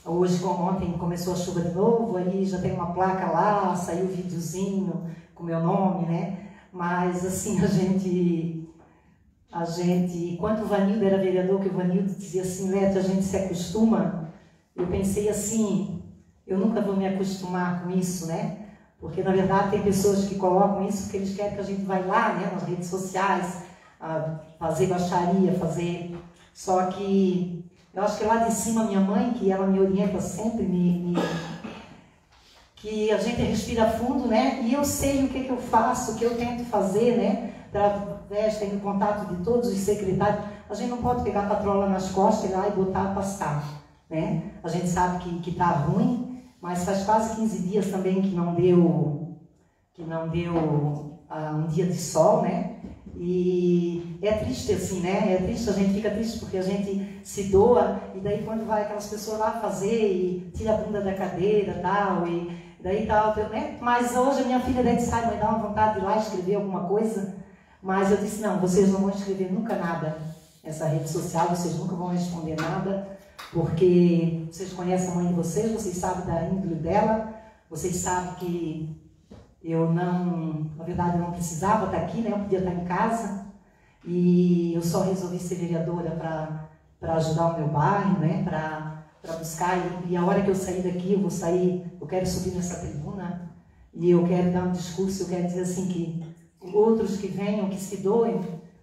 hoje, ontem começou a chuva de novo, aí já tem uma placa lá, saiu o videozinho com meu nome, né? Mas, assim, a gente, enquanto o Vanildo era vereador, que o Vanildo dizia assim, Leto, a gente se acostuma, eu pensei assim, eu nunca vou me acostumar com isso, né? Porque, na verdade, tem pessoas que colocam isso porque eles querem que a gente vai lá, né, nas redes sociais, fazer baixaria, Só que eu acho que lá de cima, minha mãe, que ela me orienta sempre, que a gente respira fundo, né? E eu sei o que eu faço, o que eu tento fazer, né? Através, tenho contato de todos os secretários. A gente não pode pegar a patrola nas costas, ir lá e botar a pastar, né? A gente sabe que tá ruim, mas faz quase 15 dias também que não deu um dia de sol, né? E é triste assim, né? É triste, a gente fica triste porque a gente se doa e daí quando vai aquelas pessoas lá fazer e tira a bunda da cadeira tal, e daí tal, né? Mas hoje a minha filha disse, mãe, dá uma vontade de ir lá escrever alguma coisa, mas eu disse, não, vocês não vão escrever nunca nada nessa rede social, vocês nunca vão responder nada, porque vocês conhecem a mãe de vocês sabem da índole dela, vocês sabem que eu não, na verdade, eu não precisava estar aqui, né? Eu podia estar em casa, e eu só resolvi ser vereadora para ajudar o meu bairro, né? Para buscar, e a hora que eu sair daqui, eu quero subir nessa tribuna, e eu quero dar um discurso, eu quero dizer assim que outros que venham, que se doem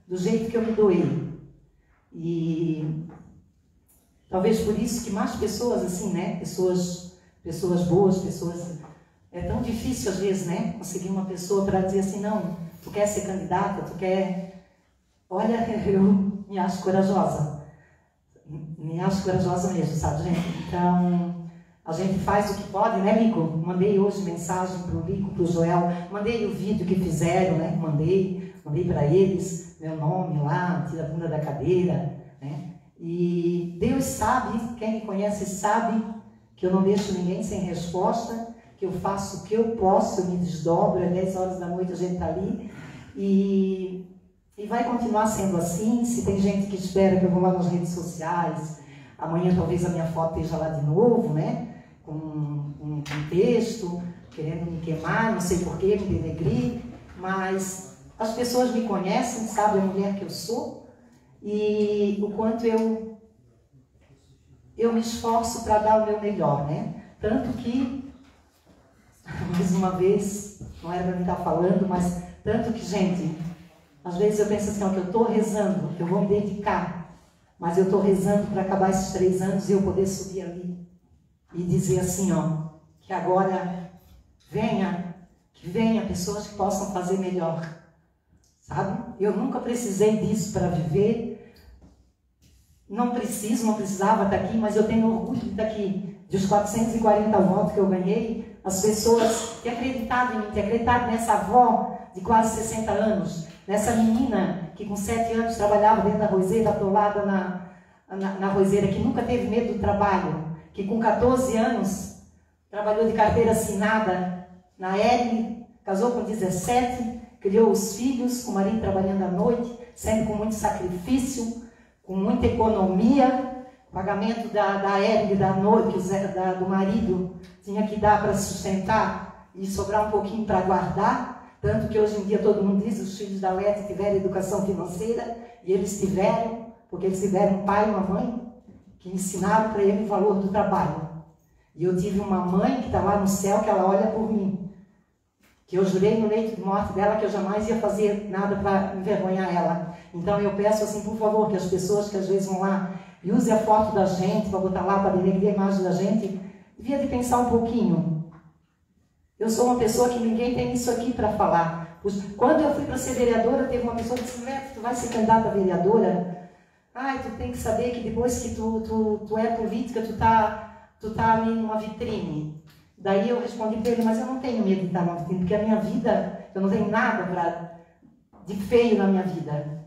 do jeito que eu me doei. E talvez por isso que mais pessoas assim, né? Pessoas boas, é tão difícil às vezes, né? Conseguir uma pessoa para dizer assim, não, tu quer ser candidata, tu quer... Olha, eu me acho corajosa. Me acho corajosa mesmo, sabe, gente? Então, a gente faz o que pode, né, Lico? Mandei hoje mensagem pro Lico, pro Joel, mandei o vídeo que fizeram, né? Mandei para eles, meu nome lá, tira a bunda da cadeira, né? E Deus sabe, quem me conhece sabe que eu não deixo ninguém sem resposta, que eu faço o que eu posso, eu me desdobro, às 10 horas da noite a gente está ali, e vai continuar sendo assim. Se tem gente que espera que eu vou lá nas redes sociais, amanhã talvez a minha foto esteja lá de novo, né, com um texto, querendo me queimar, não sei porquê, me denegrir, mas as pessoas me conhecem, sabem a mulher que eu sou e o quanto eu me esforço para dar o meu melhor, né? Tanto que, mais uma vez, não era para mim estar falando, mas tanto que, gente, às vezes eu penso assim, ó, que eu estou rezando, eu vou me dedicar, mas eu estou rezando para acabar esses 3 anos e eu poder subir ali e dizer assim, ó, que agora que venha pessoas que possam fazer melhor, sabe? Eu nunca precisei disso para viver, não precisava estar aqui, mas eu tenho orgulho de estar aqui, dos 440 votos que eu ganhei, as pessoas que acreditaram em mim, que acreditaram nessa avó de quase 60 anos, nessa menina que com 7 anos trabalhava dentro da roseira, atolada na roseira, que nunca teve medo do trabalho, que com 14 anos trabalhou de carteira assinada na EL, casou com 17, criou os filhos, com o marido trabalhando à noite, sempre com muito sacrifício, com muita economia, pagamento da EL da noite, do marido tinha que dar para sustentar e sobrar um pouquinho para guardar, tanto que hoje em dia todo mundo diz que os filhos da Leti tiveram educação financeira, e eles tiveram, porque eles tiveram um pai e uma mãe que ensinaram para ele o valor do trabalho. E eu tive uma mãe que está lá no céu, que ela olha por mim, que eu jurei no leito de morte dela que eu jamais ia fazer nada para envergonhar ela. Então eu peço assim, por favor, que as pessoas que às vezes vão lá e usem a foto da gente para botar lá, para denegrir a imagem da gente, devia de pensar um pouquinho. Eu sou uma pessoa que ninguém tem isso aqui para falar. Quando eu fui para ser vereadora, teve uma pessoa que disse, Neto, tu vai ser candidata a vereadora? Ai, tu tem que saber que depois que tu é política, tu tá ali numa vitrine. Daí eu respondi para ele, mas eu não tenho medo de estar numa vitrine, porque a minha vida, eu não tenho nada de feio na minha vida.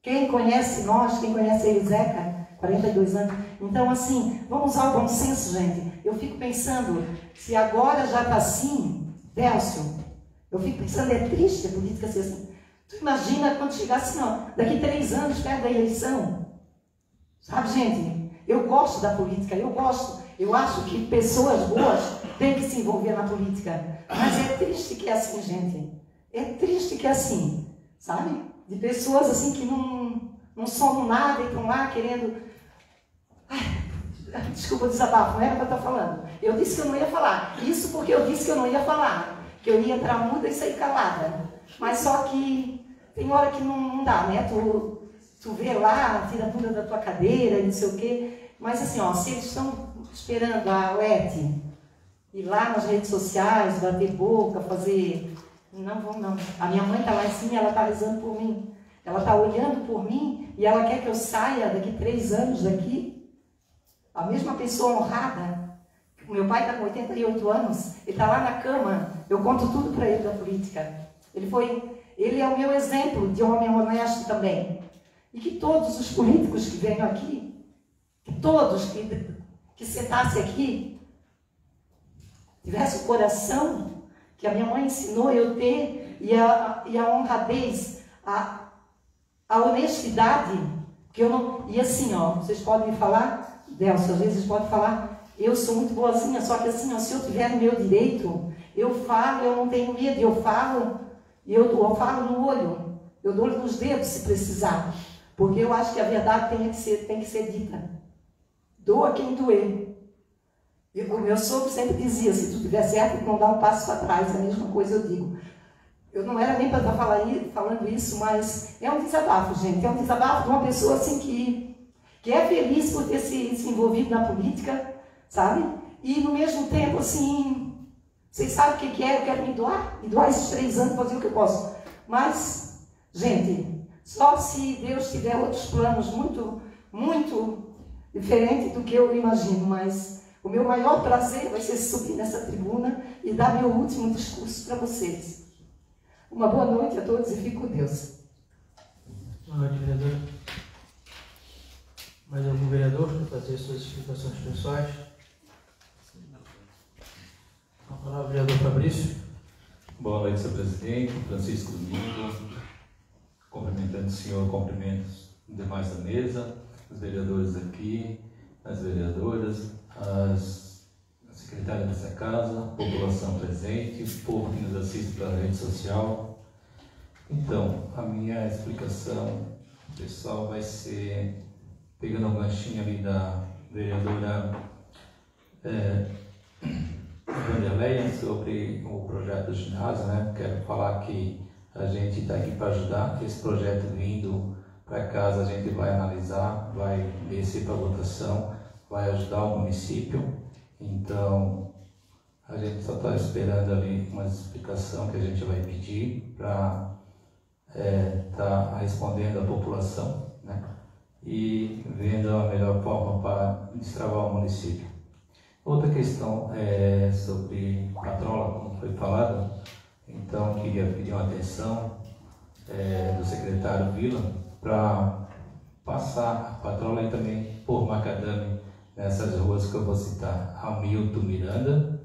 Quem conhece nós, quem conhece ele, Zeca, 42 anos. Então, assim, vamos usar o bom senso, gente. Eu fico pensando, se agora já está assim, Délcio, eu fico pensando, é triste a política ser assim. Tu imagina quando chegar assim, ó, daqui 3 anos, perto da eleição. Sabe, gente? Eu gosto da política, eu gosto. Eu acho que pessoas boas têm que se envolver na política. Mas é triste que é assim, gente. É triste que é assim, sabe? De pessoas assim que não somam nada e estão lá querendo... Ai, desculpa o desabafo, não era para estar falando. Eu disse que eu não ia falar. Isso porque eu disse que eu não ia falar. Que eu ia entrar muda e sair calada. Mas só que tem hora que não dá, né? Tu vê lá, tira a bunda da tua cadeira e não sei o quê. Mas assim, ó, se eles estão esperando a Leti ir lá nas redes sociais, bater boca, fazer... Não vão, não. A minha mãe está lá em cima e ela está rezando por mim. Ela está olhando por mim e ela quer que eu saia daqui 3 anos daqui. A mesma pessoa honrada. O meu pai está com 88 anos, ele está lá na cama, eu conto tudo para ele da política. Ele é o meu exemplo de homem honesto também. E que todos os políticos que venham aqui, que todos que sentassem aqui, tivessem o coração que a minha mãe ensinou eu ter, e a honradez, a honestidade, que eu não... E assim, ó, vocês podem me falar, Delcio, às vezes podem falar, eu sou muito boazinha, só que assim, ó, se eu tiver no meu direito, eu falo, eu não tenho medo, eu falo no olho, eu dou nos dedos se precisar, porque eu acho que a verdade tem que ser dita. Doa quem doer. O meu sogro sempre dizia, se tu tiver certo, não dá um passo para trás, a mesma coisa eu digo. Eu não era nem para estar falando isso, mas é um desabafo, gente, é um desabafo de uma pessoa assim que é feliz por ter se envolvido na política, sabe? E no mesmo tempo, assim, vocês sabem o que é? Eu quero me doar esses 3 anos, fazer o que eu posso. Mas, gente, só se Deus tiver outros planos muito, muito diferentes do que eu imagino, mas o meu maior prazer vai ser subir nessa tribuna e dar meu último discurso para vocês. Uma boa noite a todos e fique com Deus. Boa noite, vereadora. Mais algum vereador para fazer suas explicações pessoais? A palavra, vereador Fabrício. Boa noite, senhor presidente, Francisco Domingo. Cumprimentando o senhor, cumprimento os demais da mesa, os vereadores aqui, as vereadoras, a secretária dessa casa, a população presente, o povo que nos assiste pela rede social. Então, a minha explicação, pessoal, vai ser pegando um ganchinho ali da vereadora Vanderleia sobre o projeto do ginásio, né? Quero falar que a gente está aqui para ajudar. Esse projeto vindo para casa, a gente vai analisar, vai descer para votação, vai ajudar o município. Então, a gente só está esperando ali uma explicação que a gente vai pedir para tá respondendo à população, né? E vendo a melhor forma para destravar o município. Outra questão é sobre patrola, como foi falado. Então, queria pedir uma atenção do secretário Vila para passar a patrola e também por macadame nessas ruas que eu vou citar: Hamilton Miranda,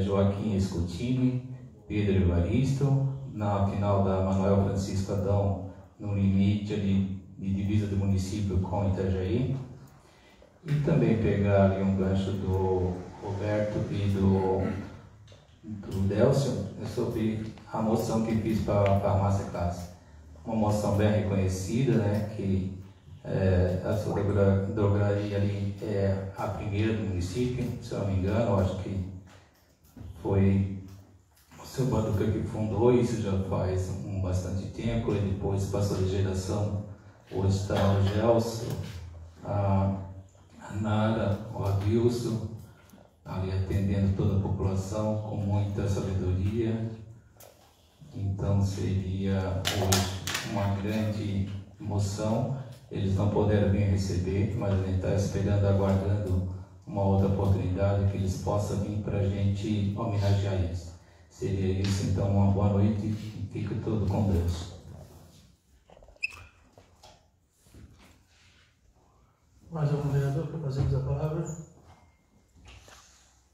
Joaquim Escutini, Pedro Evaristo, na final da Manuel Francisco Adão, no limite ali de divisa do município com Itajaí. E também pegar ali um gancho do Roberto e do Delcio sobre a moção que fiz para a farmácia classe. Uma moção bem reconhecida, né, que a sua drogaria ali é a primeira do município, se eu não me engano. Acho que foi o seu Baduca que fundou isso já faz bastante tempo, e depois passou de geração. Hoje está o Gelson, a Nara, o Adilson, ali atendendo toda a população com muita sabedoria. Então seria hoje uma grande emoção. Eles não puderam vir receber, mas a gente está esperando, aguardando uma outra oportunidade que eles possam vir para a gente homenagear eles. Seria isso, então, uma boa noite e fique todo com Deus. Mais algum vereador para fazermos a palavra?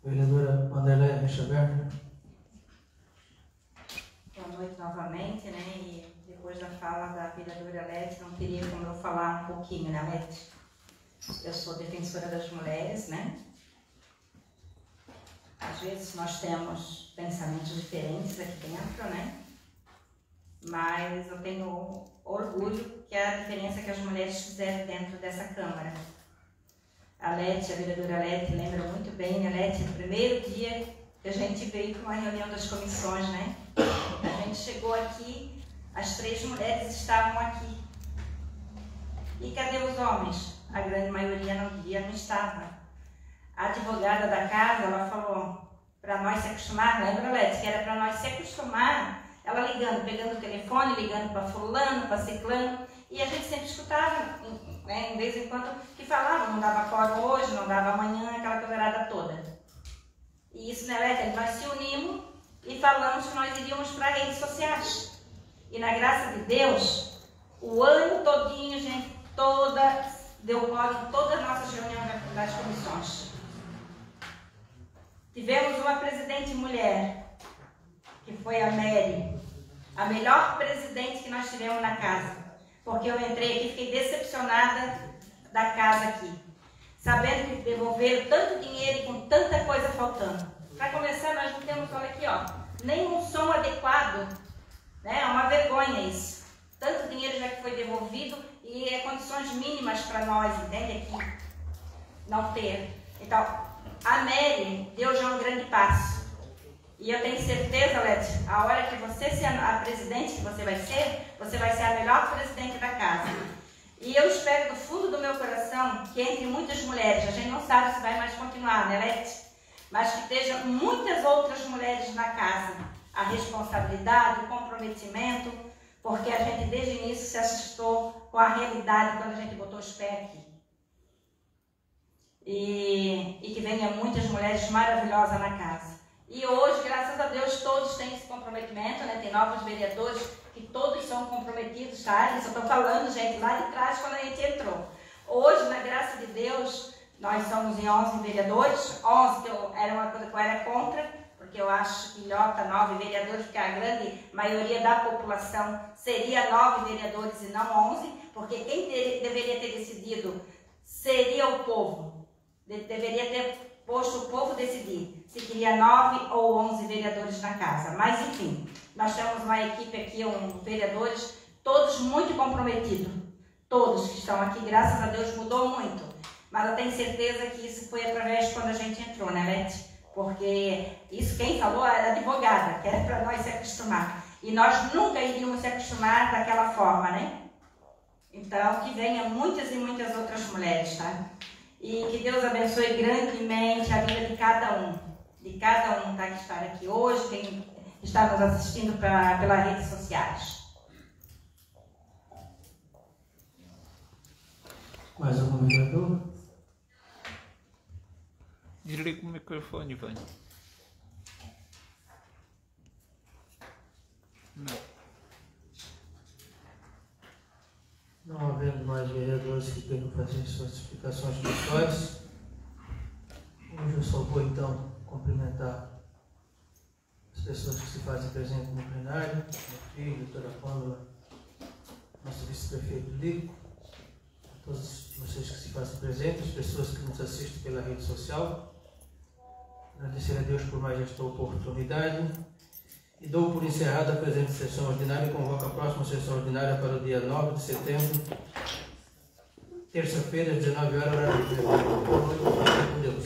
Vereadora Vanderleia, deixa aberta. Boa noite novamente, né? E depois da fala da vereadora Lete, não teria como eu falar um pouquinho, né, Lete? Eu sou defensora das mulheres, né? Às vezes nós temos pensamentos diferentes aqui dentro, né? Mas eu tenho orgulho que é a diferença que as mulheres fizeram dentro dessa Câmara. A Lete, a vereadora Lete, lembra muito bem, né, Lete? No primeiro dia que a gente veio para uma reunião das comissões, né? A gente chegou aqui, as 3 mulheres estavam aqui. E cadê os homens? A grande maioria não estava. A advogada da casa, ela falou para nós se acostumar, lembra, Lete? Que era para nós se acostumar. Ela ligando, pegando o telefone, ligando para fulano, para ciclano, e a gente sempre escutava, né, em vez em quando, que falava, não dava quórum hoje, não dava amanhã, aquela coisa toda. E isso, né, Lete? Nós se unimos e falamos que nós iríamos para redes sociais. E na graça de Deus, o ano todinho, gente, deu quórum em todas as nossas reuniões das comissões. Tivemos uma presidente mulher, que foi a Mary, a melhor presidente que nós tivemos na casa, porque eu entrei aqui e fiquei decepcionada da casa aqui, sabendo que devolveram tanto dinheiro e com tanta coisa faltando. Para começar, nós não temos, olha aqui, ó, nenhum som adequado, né? É uma vergonha isso. Tanto dinheiro já que foi devolvido e é condições mínimas para nós, entende? Aqui não ter. Então, a Mary deu já um grande passo. E eu tenho certeza, Lete, a hora que você ser a presidente que você vai ser a melhor presidente da casa. E eu espero do fundo do meu coração que entre muitas mulheres, a gente não sabe se vai mais continuar, né, Lete? Mas que estejam muitas outras mulheres na casa. A responsabilidade, o comprometimento, porque a gente desde o início se assustou com a realidade quando a gente botou os pés aqui. E que venha muitas mulheres maravilhosas na casa. E hoje, graças a Deus, todos têm esse comprometimento, né? Tem novos vereadores que todos são comprometidos, tá? Isso eu estou falando, gente, lá de trás quando a gente entrou. Hoje, na graça de Deus, nós somos em 11 vereadores, 11 que era uma coisa que eu era contra, porque eu acho que Ilhota 9 vereadores, porque a grande maioria da população seria 9 vereadores e não 11, porque quem deveria ter decidido seria o povo. deveria ter posto o povo decidir se queria 9 ou 11 vereadores na casa. Mas, enfim, nós temos uma equipe aqui, vereadores, todos muito comprometidos. Todos que estão aqui, graças a Deus, mudou muito. Mas eu tenho certeza que isso foi através de quando a gente entrou, né, Lete? Porque isso quem falou era advogada, que era para nós se acostumar. E nós nunca iríamos se acostumar daquela forma, né? Então, que venha muitas e muitas outras mulheres, tá? E que Deus abençoe grandemente a vida de cada um. De cada um, tá? Que está aqui hoje, quem está nos assistindo pelas redes sociais. Mais algum vereador? Desliga o microfone, Vânia. Não havendo mais vereadores que queiram fazer suas explicações pessoais, hoje eu só vou então cumprimentar as pessoas que se fazem presentes no plenário, meu filho, a doutora Pâmela, nosso vice-prefeito Lico, a todos vocês que se fazem presentes, as pessoas que nos assistem pela rede social. Agradecer a Deus por mais esta oportunidade. E dou por encerrada a presente sessão ordinária e convoco a próxima sessão ordinária para o dia 9 de setembro, terça-feira, às 19 horas, horário de trabalho. Boa noite, com Deus.